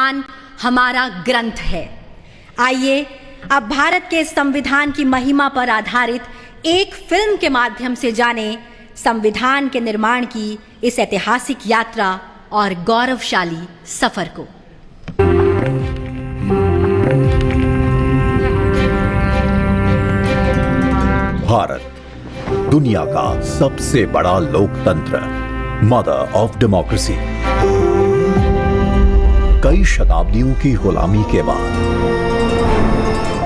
संविधान हमारा ग्रंथ है। आइए अब भारत के संविधान की महिमा पर आधारित एक फिल्म के माध्यम से जानें संविधान के निर्माण की इस ऐतिहासिक यात्रा और गौरवशाली सफर को। भारत दुनिया का सबसे बड़ा लोकतंत्र, मदर ऑफ डेमोक्रेसी। कई शताब्दियों की गुलामी के बाद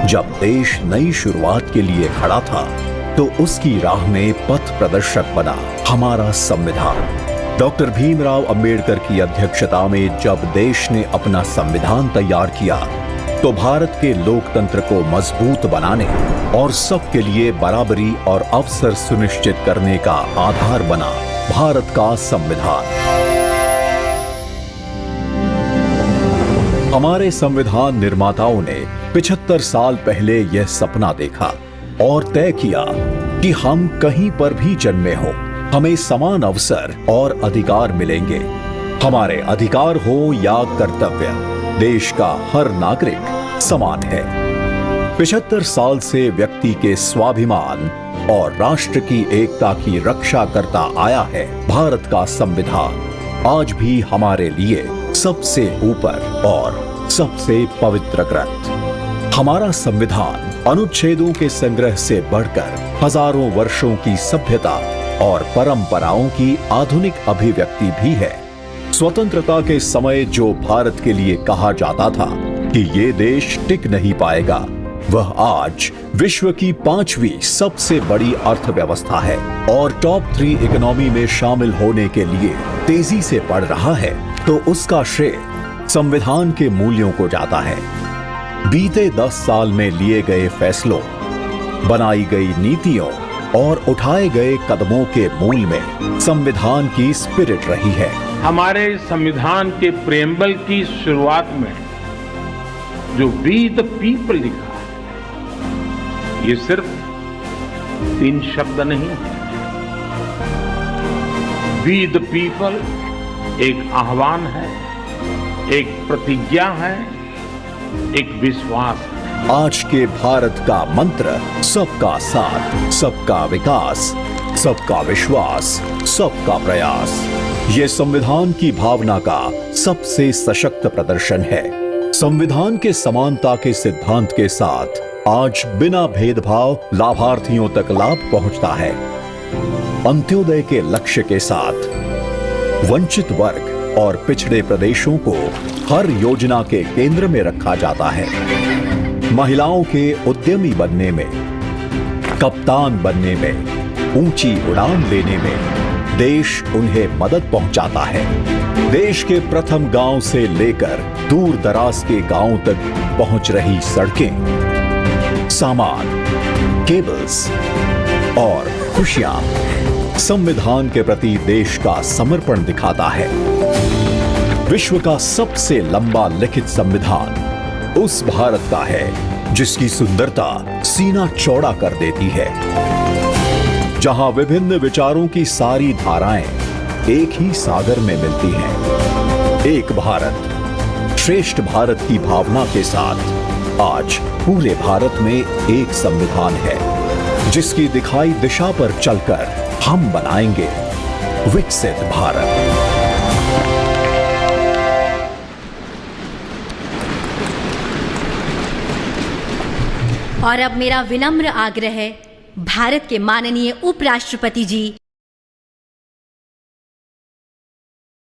जब देश नई शुरुआत के लिए खड़ा था, तो उसकी राह में पथ प्रदर्शक बना हमारा संविधान। डॉक्टर भीमराव अंबेडकर की अध्यक्षता में जब देश ने अपना संविधान तैयार किया, तो भारत के लोकतंत्र को मजबूत बनाने और सबके लिए बराबरी और अवसर सुनिश्चित करने का आधार बना भारत का संविधान। हमारे संविधान निर्माताओं ने 75 साल पहले यह सपना देखा और तय किया कि हम कहीं पर भी जन्मे हो, हमें समान अवसर और अधिकार मिलेंगे। हमारे अधिकार हो या कर्तव्य, देश का हर नागरिक समान है। 75 साल से व्यक्ति के स्वाभिमान और राष्ट्र की एकता की रक्षा करता आया है भारत का संविधान। आज भी हमारे लिए सबसे ऊपर और सबसे पवित्र ग्रंथ। हमारा संविधान अनुच्छेदों के संग्रह से बढ़कर हजारों वर्षों की सभ्यता और परंपराओं की आधुनिक अभिव्यक्ति भी है। स्वतंत्रता के समय जो भारत के लिए कहा जाता था कि ये देश टिक नहीं पाएगा, वह आज विश्व की 5वीं सबसे बड़ी अर्थव्यवस्था है और टॉप 3 इकोनॉमी में शामिल होने के लिए तेजी से बढ़ रहा है। तो उसका श्रेय संविधान के मूल्यों को जाता है। बीते 10 साल में लिए गए फैसलों, बनाई गई नीतियों और उठाए गए कदमों के मूल में संविधान की स्पिरिट रही है। हमारे संविधान के प्रेम्बल की शुरुआत में जो वी द पीपल लिखा है, ये सिर्फ 3 शब्द नहीं है। वी द पीपल एक आह्वान है, एक प्रतिज्ञा है, एक विश्वास है। आज के भारत का मंत्र सबका साथ, सबका विकास, सबका विश्वास, सबका प्रयास। ये संविधान की भावना का सबसे सशक्त प्रदर्शन है। संविधान के समानता के सिद्धांत के साथ आज बिना भेदभाव लाभार्थियों तक लाभ पहुंचता है। अंत्योदय के लक्ष्य के साथ वंचित वर्ग और पिछड़े प्रदेशों को हर योजना के केंद्र में रखा जाता है। महिलाओं के उद्यमी बनने में, कप्तान बनने में, ऊंची उड़ान लेने में देश उन्हें मदद पहुंचाता है। देश के प्रथम गांव से लेकर दूर दराज के गांवों तक पहुंच रही सड़कें, सामान, केबल्स और खुशियां संविधान के प्रति देश का समर्पण दिखाता है। विश्व का सबसे लंबा लिखित संविधान उस भारत का है जिसकी सुंदरता सीना चौड़ा कर देती है, जहां विभिन्न विचारों की सारी धाराएं एक ही सागर में मिलती हैं। एक भारत श्रेष्ठ भारत की भावना के साथ आज पूरे भारत में एक संविधान है, जिसकी दिखाई दिशा पर चलकर हम बनाएंगे विकसित भारत। और अब मेरा विनम्र आग्रह है भारत के माननीय उपराष्ट्रपति जी